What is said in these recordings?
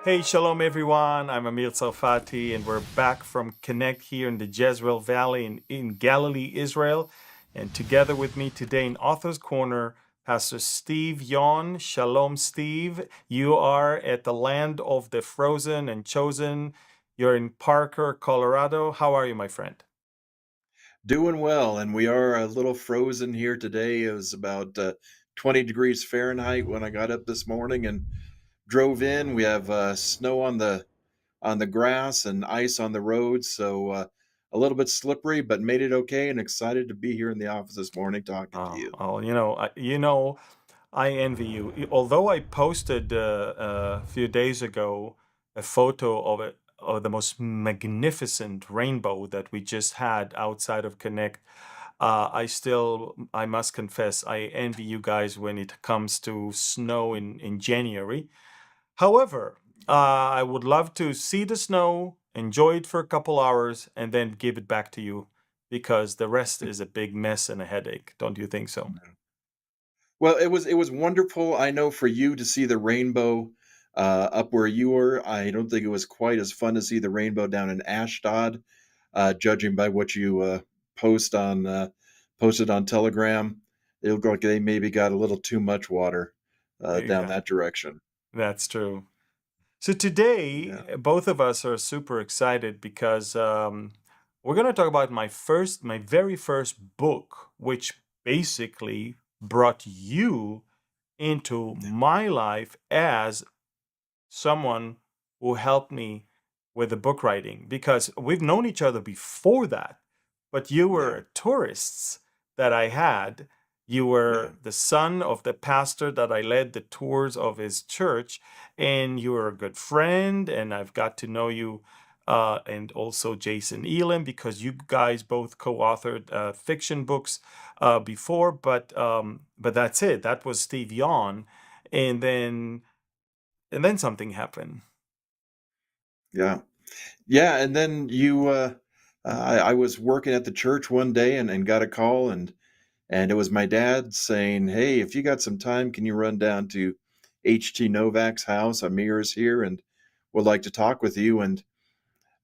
Hey, shalom everyone. I'm Amir Tsarfati, and we're back from Connect here in the Jezreel Valley in Galilee, Israel. And together with me today in Author's Corner, Pastor Steve Yon. Shalom, Steve. You are at the land of the frozen and chosen. You're in Parker, Colorado. How are you, my friend? Doing well, and we are a little frozen here today. It was about 20 degrees Fahrenheit when I got up this morning and drove in. We have snow on the grass and ice on the roads, so a little bit slippery, but made it okay. And excited to be here in the office this morning talking to you. I envy you. Although I posted a few days ago a photo of the most magnificent rainbow that we just had outside of Connect, I must confess, I envy you guys when it comes to snow in January. However, I would love to see the snow, enjoy it for a couple hours, and then give it back to you because the rest is a big mess and a headache. Don't you think so? Well, it was wonderful. I know for you to see the rainbow up where you were. I don't think it was quite as fun to see the rainbow down in Ashdod, judging by what you post on posted on Telegram. It looked like they maybe got a little too much water down Yeah, that direction. that's true. So today, Yeah. both of us are super excited because we're going to talk about my very first book, which basically brought you into my life as someone who helped me with the book writing. Because we've known each other before that, but you Yeah. were tourists that I had. You Yeah. were the son of the pastor that I led the tours of his church, and you were a good friend. And I've got to know you, and also Jason Elam, because you guys both co-authored fiction books before. But that's it. That was Steve Yon, and then something happened. Yeah. Yeah. And then you, I was working at the church one day and got a call, and it was my dad saying, "Hey, if you got some time, can you run down to HT Novak's house? Amir is here and would like to talk with you." And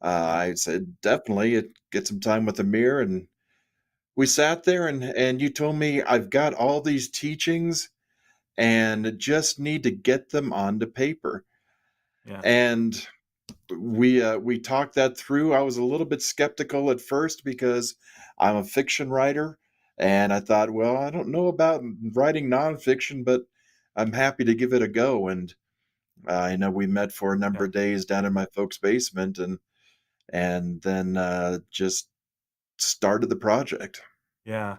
I said, "Definitely, get some time with Amir." And we sat there, and you told me, "I've got all these teachings and just need to get them onto paper." Yeah. And we talked that through. I was a little bit skeptical at first because I'm a fiction writer, and I thought, well, I don't know about writing nonfiction, but I'm happy to give it a go. And I know we met for a number Yeah. of days down in my folks' basement, and then just started the project. Yeah.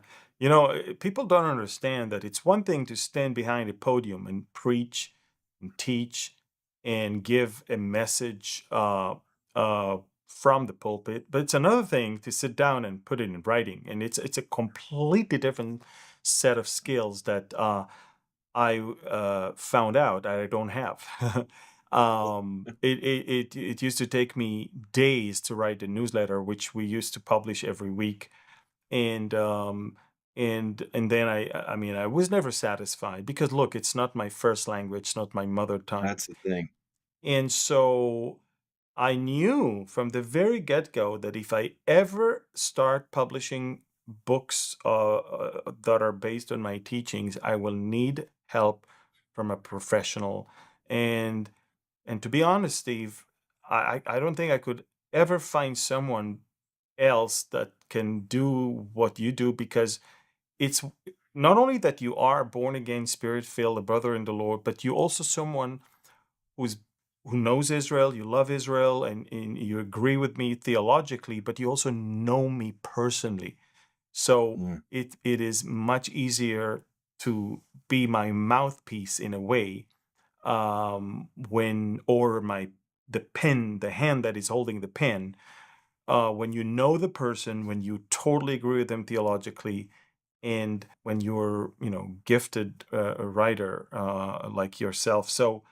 People don't understand that it's one thing to stand behind a podium and preach and teach and give a message from the pulpit, but it's another thing to sit down and put it in writing. And it's a completely different set of skills that I found out I don't have. It used to take me days to write a newsletter, which we used to publish every week, and then I mean I was never satisfied because look, it's not my first language, not my mother tongue. That's the thing. And so I knew from the very get-go that if I ever start publishing books that are based on my teachings, I will need help from a professional. and and to be honest, Steve, I don't think I could ever find someone else that can do what you do, because it's not only that you are born again, spirit filled, a brother in the Lord, but you also someone who's who knows Israel, you love Israel, and you agree with me theologically, but you also know me personally. So Mm. it is much easier to be my mouthpiece in a way, when or my the pen, the hand that is holding the pen, when you know the person, when you totally agree with them theologically, and when you're, gifted a writer like yourself. So,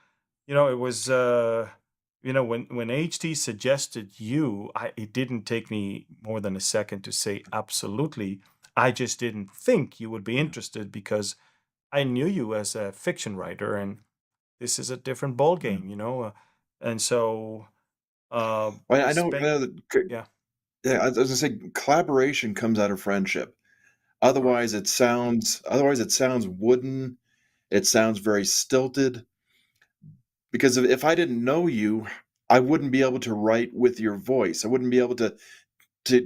it was, when HT suggested you, it didn't take me more than a second to say absolutely. I just didn't think you would be interested because I knew you as a fiction writer, and this is a different ball Mm. game, And so, Well, I spent know that yeah, yeah, I was gonna say collaboration comes out of friendship. correct. Otherwise it sounds wooden, it sounds very stilted, because if I didn't know you, I wouldn't be able to write with your voice. I wouldn't be able to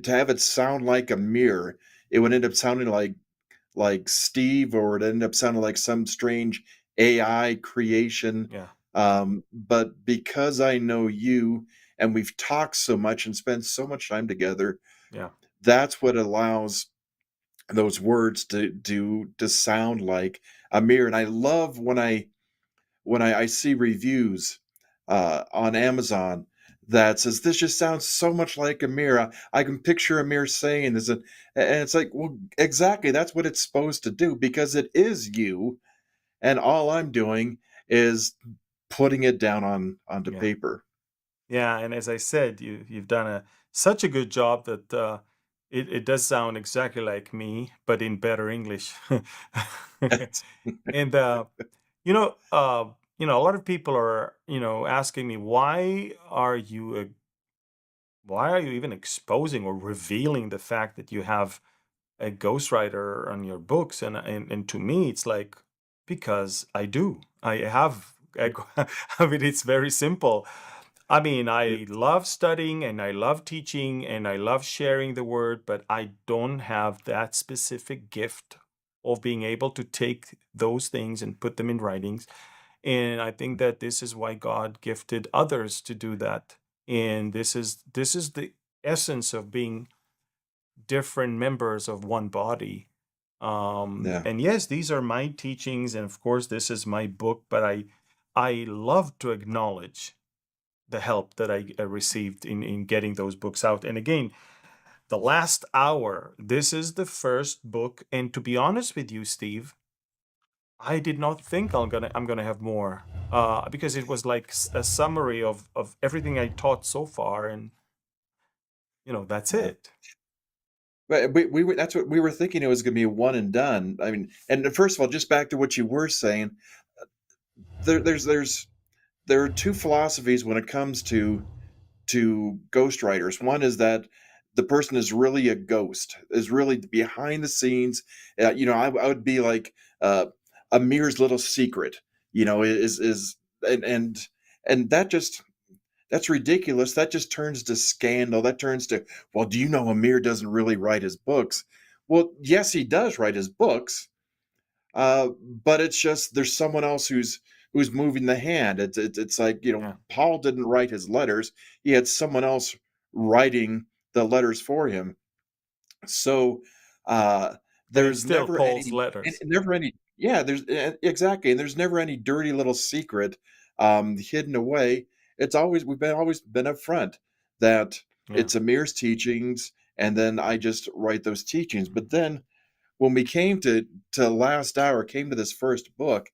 have it sound like a mirror. It would end up sounding like Steve, or it ended up sounding like some strange AI creation. Yeah, But because I know you and we've talked so much and spent so much time together, yeah, that's what allows those words to sound like Amir. And I love when I see reviews on Amazon that says this just sounds so much like Amir. I can picture Amir saying this, and it's like, well, exactly. That's what it's supposed to do, because it is you, and all I'm doing is putting it down onto yeah. paper. Yeah, and as I said, you've done such a good job that it does sound exactly like me, but in better English. And you know, a lot of people are asking me why are you even exposing or revealing the fact that you have a ghostwriter on your books? And to me, it's like because I do. I have. I mean, it's very simple. I mean, Yeah, I love studying and I love teaching and I love sharing the word, but I don't have that specific gift of being able to take those things and put them in writings. And I think that this is why God gifted others to do that. And this is the essence of being different members of one body. yeah, And yes, these are my teachings, and of course, this is my book. But I love to acknowledge the help that I received in getting those books out. And again, the last hour, this is the first book. And to be honest with you, Steve, I did not think I'm gonna have more, because it was like a summary of everything I taught so far, and that's yeah. it. But we were that's what we were thinking, it was going to be a one and done. I mean, and first of all, just back to what you were saying, there's there are two philosophies when it comes to ghostwriters. One is that the person is really a ghost, is really behind the scenes. I would be like Amir's little secret. Is and that's ridiculous. That just turns to scandal. That turns to, well, do you know Amir doesn't really write his books? Well, yes, he does write his books, but it's just there's someone else who's moving the hand. It's like, Yeah, Paul didn't write his letters; he had someone else writing the letters for him. So uh, but it's there's still never Paul's any, letters. never any, yeah, there's exactly, and there's never any dirty little secret hidden away. We've always been upfront that Yeah, it's Amir's teachings, and then I just write those teachings. But then when we came to last hour, came to this first book,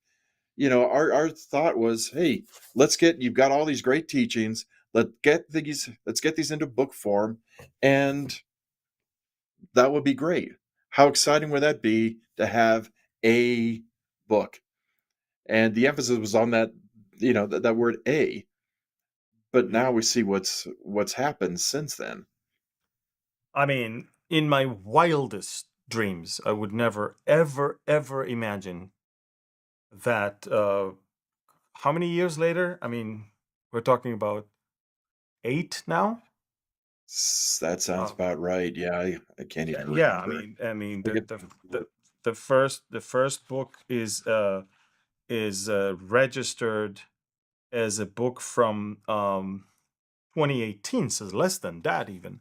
our thought was, hey, you've got all these great teachings. Let's get these into book form, and that would be great. How exciting would that be to have a book? And the emphasis was on that, that word a. But yeah. now we see what's happened since then. I mean, in my wildest dreams, I would never, ever, ever imagine that. How many years later? I mean, we're talking about 8 now. That sounds Uh, about right. Yeah, I can't even yeah, remember. I mean, I the get the the the first book is registered as a book from 2018, so less than that even,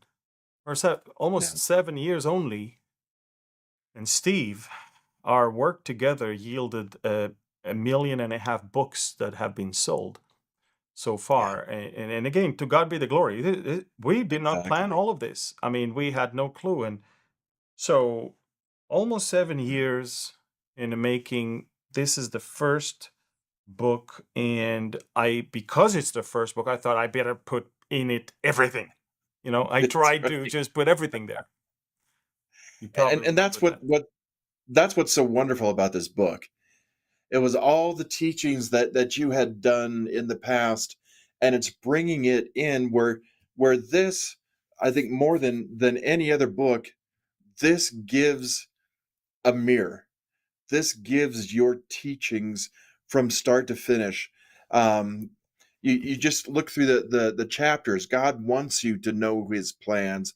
or yeah, almost 7 years only. And Steve, our work together yielded a million and a half books that have been sold so yeah, far. And again, to God be the glory. We did not plan exactly. all of this. I mean, we had no clue. And so, almost 7 years in the making. This is the first book, and because it's the first book, I thought I better put in it everything. I It's tried to just put everything there. You probably and that's remember that. that's what's so wonderful about this book. It was all the teachings that you had done in the past, and it's bringing it in where this, I think, more than any other book, this gives a mirror. This gives your teachings from start to finish. Um, you just look through the chapters. God wants you to know his plans,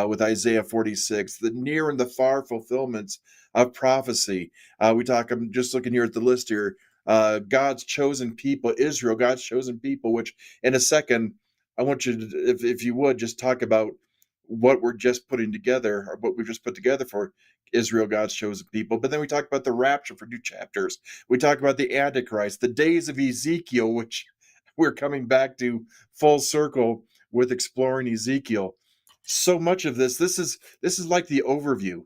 with Isaiah 46, the near and the far fulfillments of prophecy. I'm just looking here at the list here. God's chosen people, Israel, God's chosen people, which in a second, I want you to, if you would, just talk about what we're just putting together, or what we've just put together for Israel, God's chosen people. But then we talk about the rapture for new chapters. We talk about the Antichrist, the days of Ezekiel, which we're coming back to full circle with exploring Ezekiel. So much of this is like the overview.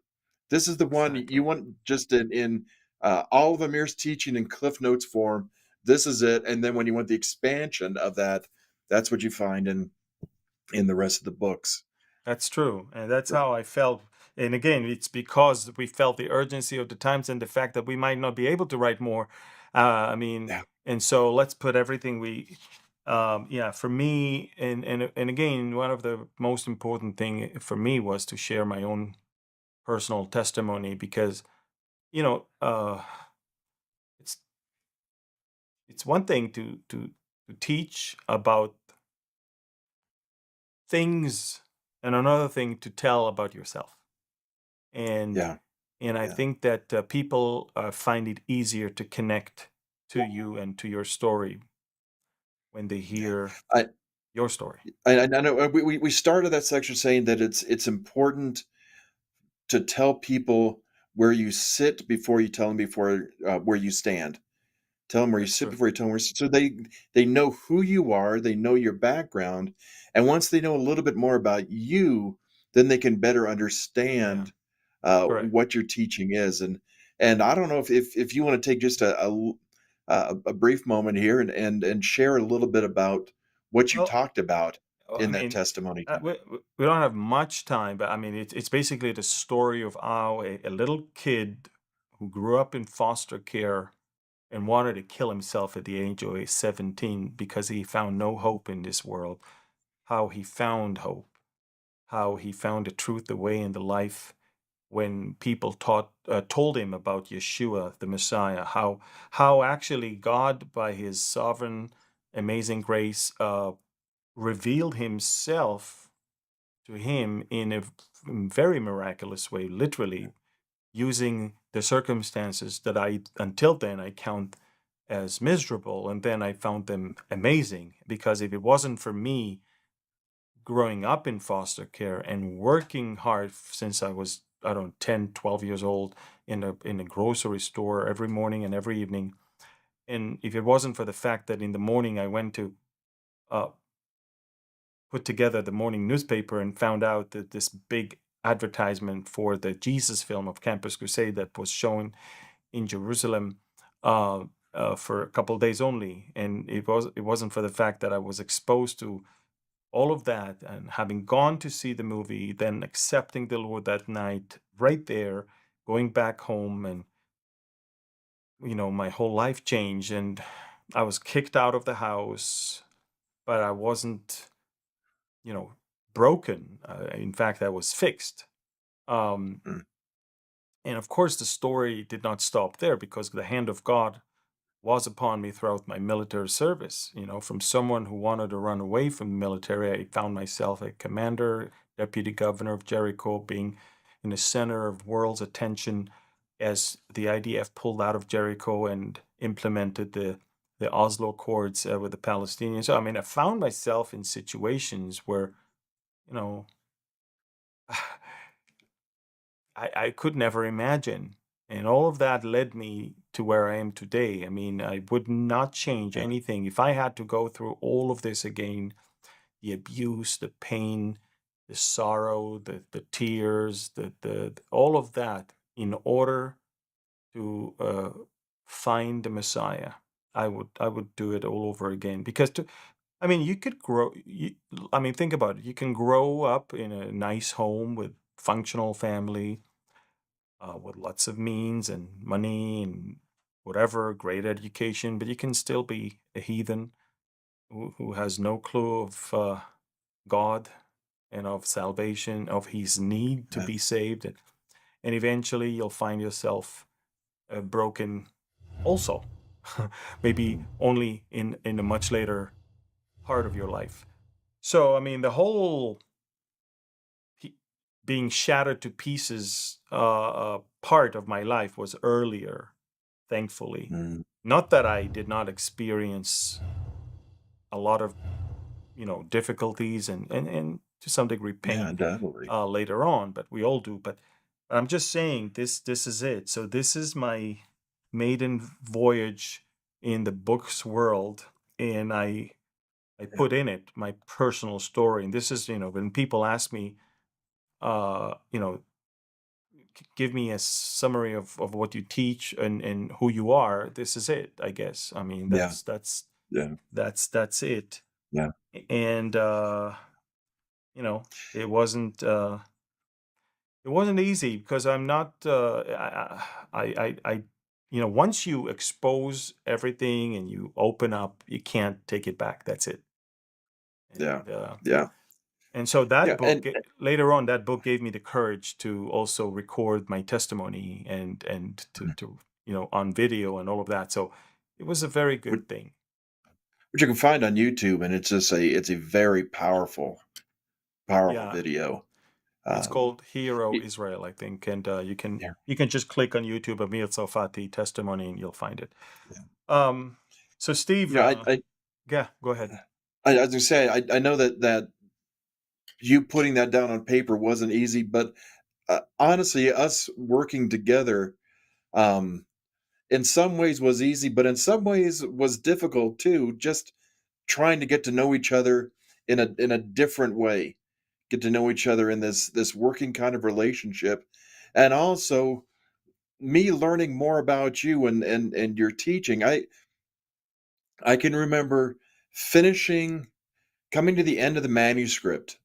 This is the one you Exactly. want, just in all of Amir's teaching in Cliff Notes form. This is it. And then when you want the expansion of that, that's what you find in the rest of the books. That's true. And that's Right. how I felt. And again, it's because we felt the urgency of the times and the fact that we might not be able to write more. I mean, Yeah. and so let's put everything yeah, for me, and again, one of the most important thing for me was to share my own personal testimony because, you know, it's it's one thing to teach about things and another thing to tell about yourself. and Yeah. and I Yeah. think that people find it easier to connect to you and to your story when they Yeah. hear I your story. I know, we started that section saying that it's important to tell people where you sit before you tell them before where you stand. Tell them where you That's sit true. before you tell them where you sit. So they know who you are, they know your background, and once they know a little bit more about you, then they can better Yeah, understand correct. what your teaching is. And I don't know if you want to take just a brief moment here and share a little bit about what you Well, talked about I in that mean, testimony. we don't have much time, but I mean, it's basically the story of how a little kid who grew up in foster care and wanted to kill himself at the age of 17 because he found no hope in this world, how he found hope, how he found the truth, the way, and the life when people told him about Yeshua, the Messiah, how actually God, by His sovereign, amazing grace, revealed Himself to him in a very miraculous way, literally using the circumstances that I until then I count as miserable, and then I found them amazing because if it wasn't for me growing up in foster care and working hard since I was, I don't know, 10, 12 years old in a grocery store every morning and every evening. And if it wasn't for the fact that in the morning I went to uh, put together the morning newspaper and found out that this big advertisement for the Jesus film of Campus Crusade that was shown in Jerusalem uh, for a couple of days only, and it wasn't for the fact that I was exposed to all of that and having gone to see the movie, then accepting the Lord that night right there, going back home, and my whole life changed, and I was kicked out of the house, but I wasn't, you know, broken. In fact, I was fixed. Um, Mm. and of course, the story did not stop there because the hand of God was upon me throughout my military service. From someone who wanted to run away from the military, I found myself a commander, deputy governor of Jericho, being in the center of world's attention as the IDF pulled out of Jericho and implemented the Oslo Accords with the Palestinians. So, I mean, I found myself in situations where, you know, I could never imagine. And all of that led me to where I am today. I mean, I would not change Yeah. anything. If I had to go through all of this again, the abuse, the pain, the sorrow, the tears, the all of that in order to find the Messiah, I would do it all over again. Because I mean, you could grow. I mean, think about it. You can grow up in a nice home with functional family, with lots of means and money and whatever, great education, but you can still be a heathen. who has no clue of God and of salvation, of his need to Yeah. be saved, and eventually you'll find yourself broken also, maybe only in a much later part of your life. So I mean, the whole pe- being shattered to pieces part of my life was earlier, thankfully. Mm. Not that I did not experience a lot of difficulties and to some degree Yeah, pain definitely. later on, but we all do. But I'm just saying this is it. So this is my maiden voyage in the books world, and I Yeah. put in it my personal story. And this is, when people ask me, uh, you know, give me a summary of what you teach and who you are. This is it, I guess. I mean, Yeah. Yeah. that's it. Yeah. And it wasn't easy because I'm not I once you expose everything and you open up, you can't take it back. That's it. Yeah. And Yeah. and so that Yeah. book later on, that book gave me the courage to also record my testimony and to on video and all of that. So it was a very which good thing. which you can find on YouTube, and it's a very powerful Yeah, video. it's Um, called Hero y Israel, I think, and you can yeah, you can just click on YouTube Amir Tsarfati testimony and you'll find it. yeah. Um, so You Steve, know, I yeah, go ahead. I was gonna say, I know that you putting that down on paper wasn't easy, but, honestly, us working together, um, in some ways was easy, but in some ways was difficult too, just trying to get to know each other in a different way, get to know each other in this working kind of relationship, and also me learning more about you and your teaching. I can remember finishing coming to the end of the manuscript,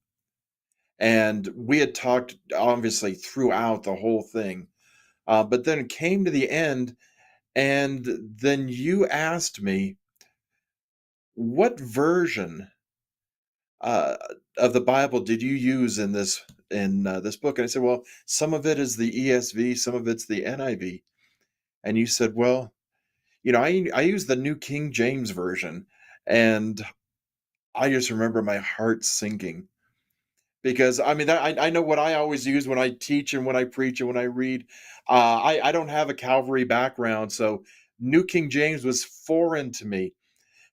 and we had talked obviously throughout the whole thing, but then it came to the end, and then you asked me what version uh, of the Bible did you use in this book? And I said, well, some of it is the ESV, some of it's the NIV. And you said, well, I use the New King James version, and I just remember my heart sinking because I mean I know what I always use when I teach and when I preach and when I read. I don't have a Calvary background, so New King James was foreign to me.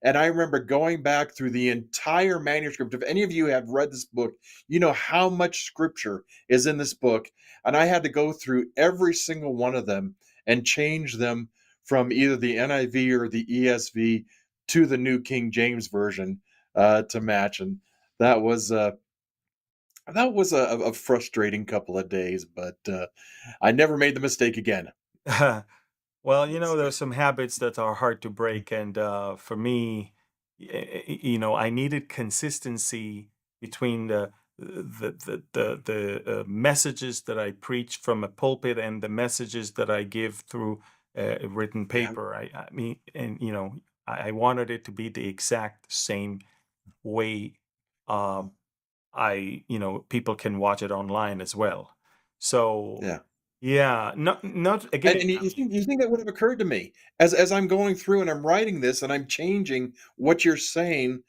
And I remember going back through the entire manuscript. If any of you have read this book, you know how much scripture is in this book. And I had to go through every single one of them and change them from either the NIV or the ESV to the New King James Version to match. And that was uh, that was a frustrating couple of days, but I never made the mistake again. Well, there's Mistake. some habits that are hard to break, and for me, I needed consistency between the messages that I preach from a pulpit and the messages that I give through written Yeah, paper. I mean, and I wanted it to be the exact same way. Um, people can watch it online as well. So yeah. yeah, not And, again. and I you mean, think that would have occurred to me as I'm going through and I'm writing this and I'm changing what you're saying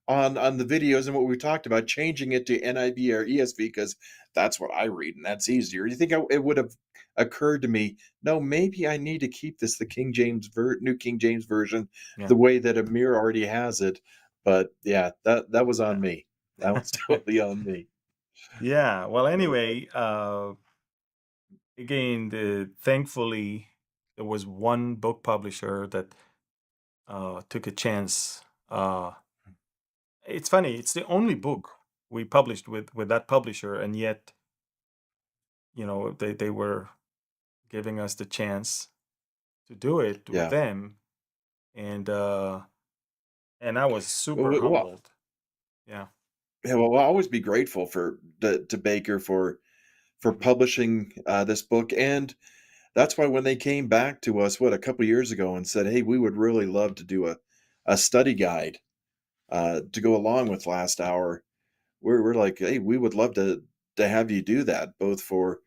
on the videos and what we talked about, changing it to NIV or ESV because that's what I read and that's easier. You think it would have occurred to me? No, maybe I need to keep this the New King James version, yeah. the way that Amir already has it. But yeah, that was on me. That was totally on me. Yeah. Well, Yeah, anyway, again, thankfully there was one book publisher that took a chance. It's funny. It's the only book we published with that publisher, and yet they were giving us the chance to do it with yeah. them, and I was super Well, humbled. Yeah. yeah. Well, I'll always be grateful to Baker for Mhm. publishing this book. And that's why when they came back to us, what, a couple years ago and said, hey, we would really love to do a study guide to go along with last hour, we're like, hey, we would love to have you do that, both for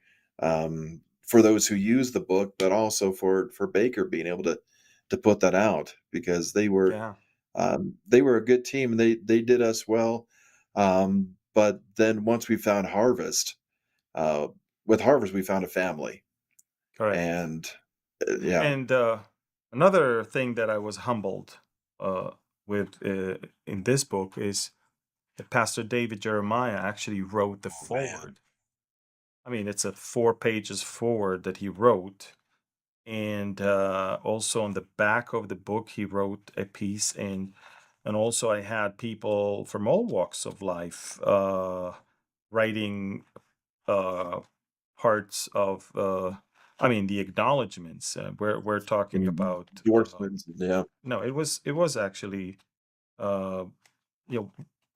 those who use the book, but also for Baker being able to put that out because Yeah, they were a good team and they did us well. But then once we found Harvest, uh, with Harvest we found a family, correct. and yeah, And another thing that I was humbled uh, with in this book is that Pastor David Jeremiah actually wrote the oh man, foreword. I mean, it's a 4 pages forward that he wrote, and also on the back of the book he wrote a piece, and also I had people from all walks of life writing uh, parts of. I mean, the acknowledgments. We're talking about. endorsements, yeah, No, it was actually. Uh, you know,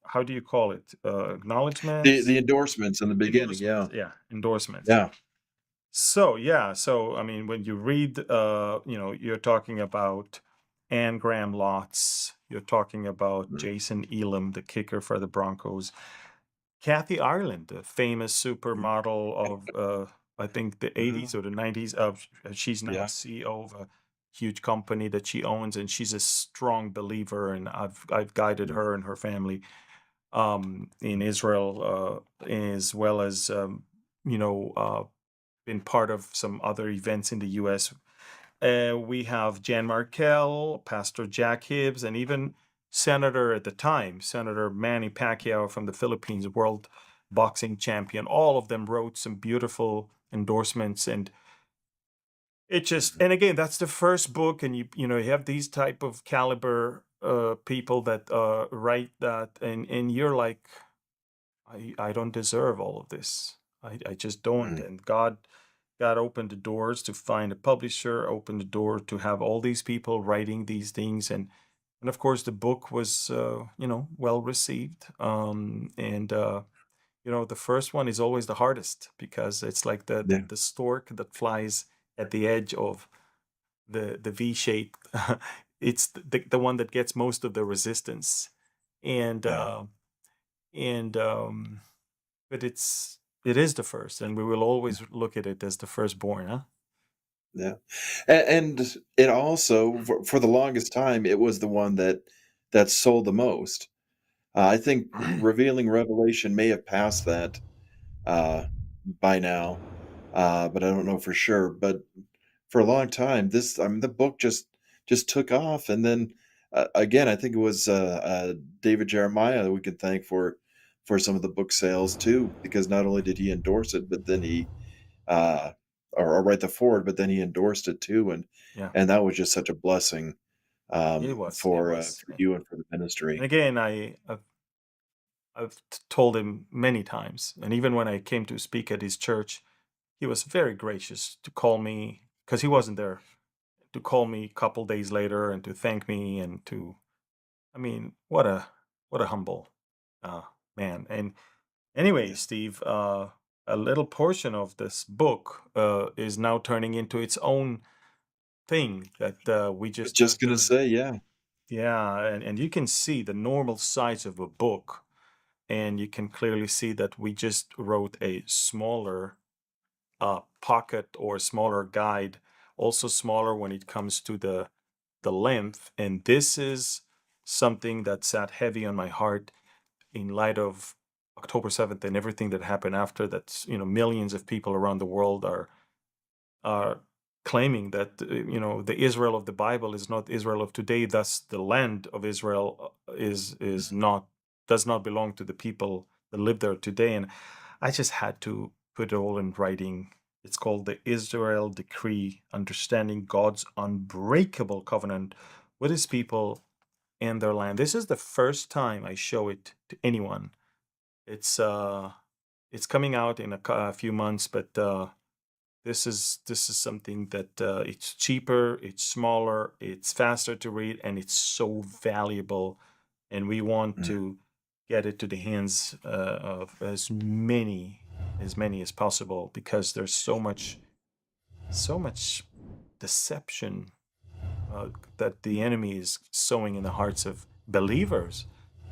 how do you call it? Acknowledgments, the endorsements in the beginning, endorsements. yeah, Yeah, endorsements. yeah, So yeah, so I mean, when you read, you're talking about Ann Graham Lotz, you're talking about mm, Jason Elam, the kicker for the Broncos, Kathy Ireland, the famous supermodel of I think the yeah, 80s or the 90s. Of she's now a yeah, CEO of a huge company that she owns, and she's a strong believer. And I've guided mm, her and her family in Israel, as well as been part of some other events in the U.S. We have Jan Markell, Pastor Jack Hibbs, and even Senator at the time, Senator Manny Pacquiao from the Philippines, world boxing champion. All of them wrote some beautiful endorsements, and it just, mhm, and again, that's the first book, and you have these type of caliber people that write that, and you're like, I don't deserve all of this. I just don't. mm, And God opened the doors to find a publisher, opened the door to have all these people writing these things, and of course the book was well received. And the first one is always the hardest because it's like the the, yeah, the stork that flies at the edge of the V shape. It's the one that gets most of the resistance, and yeah, and but it is the first, and we will always look at it as the firstborn, huh? yeah, and it also for the longest time it was the one that sold the most. I think revealing Revelation may have passed that uh, by now, but I don't know for sure. But for a long time, I mean, the book just took off, and then again, I think it was David Jeremiah that we can thank for some of the book sales too, because not only did he endorse it, but then he uh, or write the forward, but then he endorsed it too, Yeah, and that was just such a blessing it was. for you and for the And ministry. again, I've told him many times, and even when I came to speak at his church, he was very gracious to call me because he wasn't there, to call me a couple days later and to thank me and to, I mean, what a humble uh, man. And anyway, Yeah. Steve, a little portion of this book is now turning into its own thing that we I was just just gonna turned. say, yeah, Yeah, and you can see the normal size of a book, and you can clearly see that we just wrote a smaller pocket or smaller guide, also smaller when it comes to the length. And this is something that sat heavy on my heart in light of October 7th and everything that happened after that. Millions of people around the world are claiming that the Israel of the Bible is not Israel of today. Thus, the land of Israel is not does not belong to the people that live there today. And I just had to put it all in writing. It's called the Israel Decree: Understanding God's Unbreakable Covenant with His People and their land. This is the first time I show it to anyone. It's coming out in a few months, but this is something that it's cheaper, it's smaller, it's faster to read, and it's so valuable. And we want mm, to get it to the hands of as many as possible because there's so much deception that the enemy is sowing in the hearts of believers.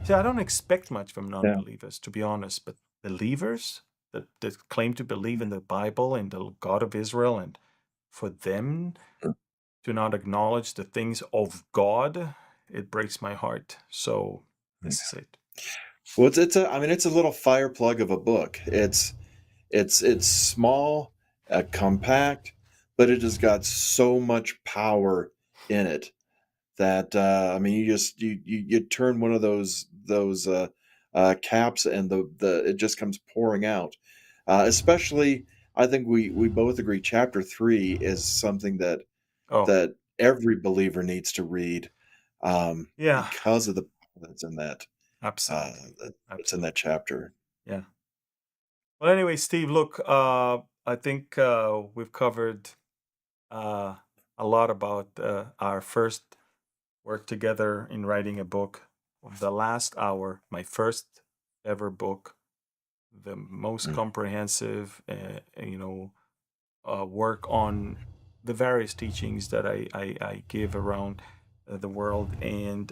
See, I don't expect much from Yeah. non-believers, to be honest, but believers that claim to believe in the Bible and the God of Israel, and for them Mm. to not acknowledge the things of God, it breaks my heart. So this is it. Well, it's a I mean, it's a little fire plug of a book. It's small, compact, but it has got so much power in it that I mean, you turn one of those caps, and the it just comes pouring out. Especially, I think we both agree. Chapter 3 is something Oh, that every believer needs to read, yeah, because of the power that's in uh, absolutely. that's in that Absolutely. chapter. Yeah. Well, anyway, Steve, look, I think we've covered uh, a lot about our first work together in writing a book. Of the last hour, my first ever book, the most Mm. comprehensive, work on the various teachings that I give around the world. And,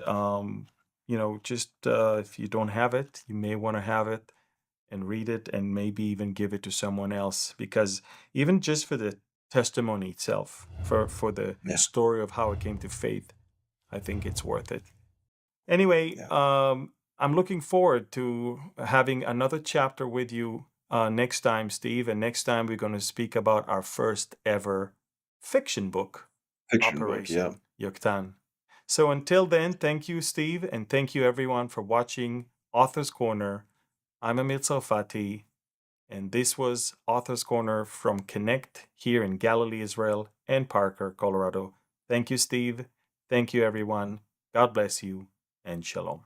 just if you don't have it, you may want to have it and read it and maybe even give it to someone else. Because even just for the testimony itself, for the Yeah, story of how I came to faith, I think it's worth it. Anyway, yeah. I'm looking forward to having another chapter with you next time, Steve. And next time we're going to speak about our first ever fiction book, Fiction book, yeah. Operation Yoktan. So until then, thank you, Steve, and thank you everyone for watching Author's Corner. I'm Amir Tsarfati, and this was Author's Corner from Connect here in Galilee, Israel, and Parker, Colorado. Thank you, Steve. Thank you, everyone. God bless you, and shalom.